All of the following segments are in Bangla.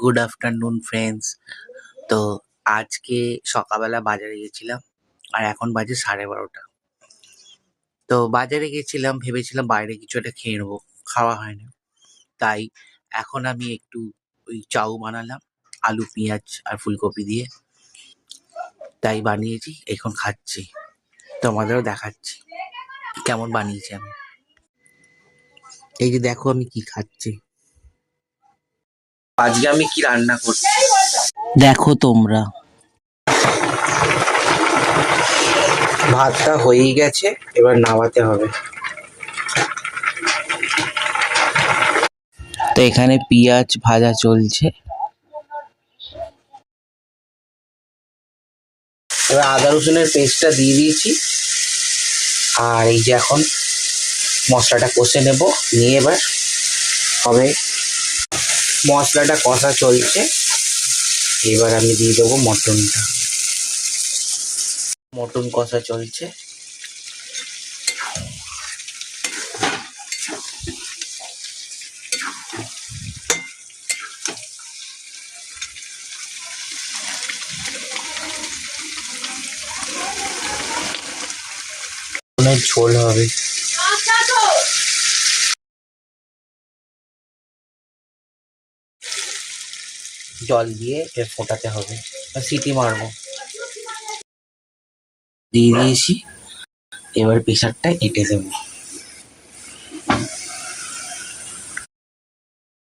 Good afternoon friends. তো আজকে সকালবেলা বাজারে গেছিলাম আর এখন বাজে 12:30। তো বাজারে গেছিলাম, ভেবেছিলাম বাইরে কিছু একটা খেয়ে নেবো, খাওয়া হয়নি। তাই এখন আমি একটু ওই চাউ বানালাম আলু পেঁয়াজ আর ফুলকপি দিয়ে। তাই বানিয়েছি, এখন খাচ্ছি, তোমাদেরও দেখাচ্ছি কেমন বানিয়েছি আমি। এই যে দেখো আমি কি খাচ্ছি, আজকে আমি কি রান্না করছি দেখো তোমরা। ভাতটা হয়েই গেছে, এবার নামাতে হবে। তো এখানে পেঁয়াজ ভাজা চলছে, এবার আদা রসুনের পেস্টটা দিয়ে দিয়েছি। আর এই যে এখন মশলাটা কষে নেব, নিয়ে এবার হবে। মশলাটা কষা চলছে, এবার আমি দিয়ে দেবো মটনটা। মটন কষা চলছে, অনেক ঝোল হবে। জল দিয়ে এর ফোটাতে হবে, সিটি মারবো। দিয়ে দিয়েছি, এবার প্রেসারটা এঁটে দেবো।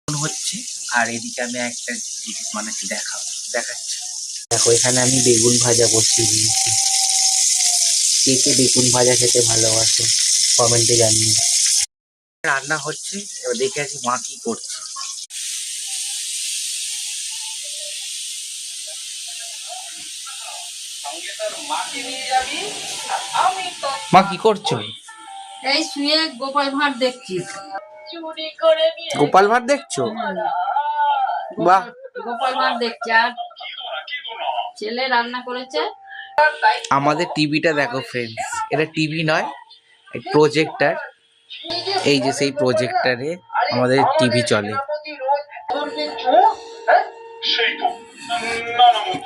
হচ্ছে, আর এদিকে আমি একটা জিনিস বানাচ্ছি, দেখাচ্ছি। দেখো এখানে আমি বেগুন ভাজা বসিয়ে দিয়েছি। কে কে বেগুন ভাজা খেতে ভালোবাসে কমেন্টে জানিয়ে। রান্না হচ্ছে, এবার দেখে আছি মা কি করছে। মা কি করছো? এই শুয়ে গোপাল ভাঁড় দেখছি। গোপাল ভাঁড় দেখছো? বাহ, গোপাল ভাঁড় দেখছি। আর ছেলে রান্না করেছে। আমাদের টিভিটা দেখো ফ্রেন্ডস, এটা টিভি নয়, প্রজেক্টর। এই যে সেই প্রজেক্টরে আমাদের টিভি চলে।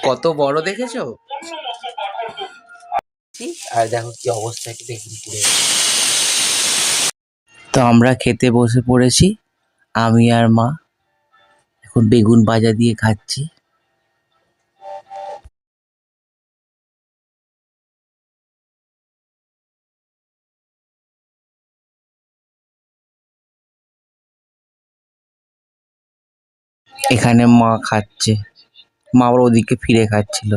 কত বড় দেখেছো? আর দেখো কি অবস্থা, কি বেগুন পুড়ে। তো আমরা খেতে বসে পড়েছি, আমি আর মা। এখন বেগুন ভাজা দিয়ে খাচ্ছি। এখানে মা খাচ্ছে, মা আবার ওদিকে ফিরে খাচ্ছিল।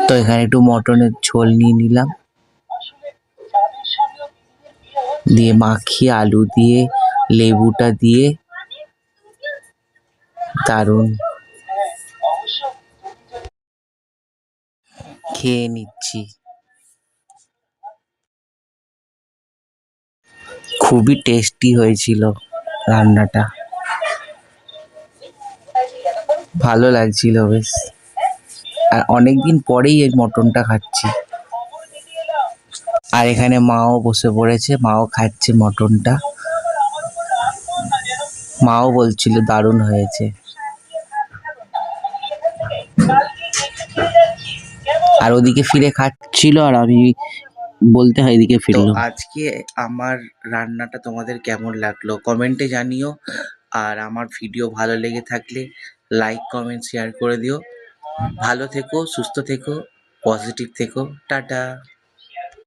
তো এখানে একটু মটনের ঝোল নিয়ে নিলাম, দিয়ে মাখিয়ে আলু দিয়ে লেবুটা দিয়ে দারুণ খেয়ে নিচ্ছি। খুবই টেস্টি হয়েছিল রান্নাটা, ভালো লাগছিল বেশ। আর অনেকদিন পরেই এই মটনটা খাচ্ছি। আর এখানে মাও বসে পড়েছে, মাও খাচ্ছে মটনটা। মাও বলছিল দারুণ হয়েছে। আর ওদিকে ফিরে খাচ্ছিল, আর আমি বলতে হয় এদিকে ফিরলো। আজকে আমার রান্নাটা তোমাদের কেমন লাগলো কমেন্টে জানিও। আর আমার ভিডিও ভালো লেগে থাকলে লাইক কমেন্ট শেয়ার করে দিও। ভালো থেকো, সুস্থ থেকো, পজিটিভ থেকো। টাটা।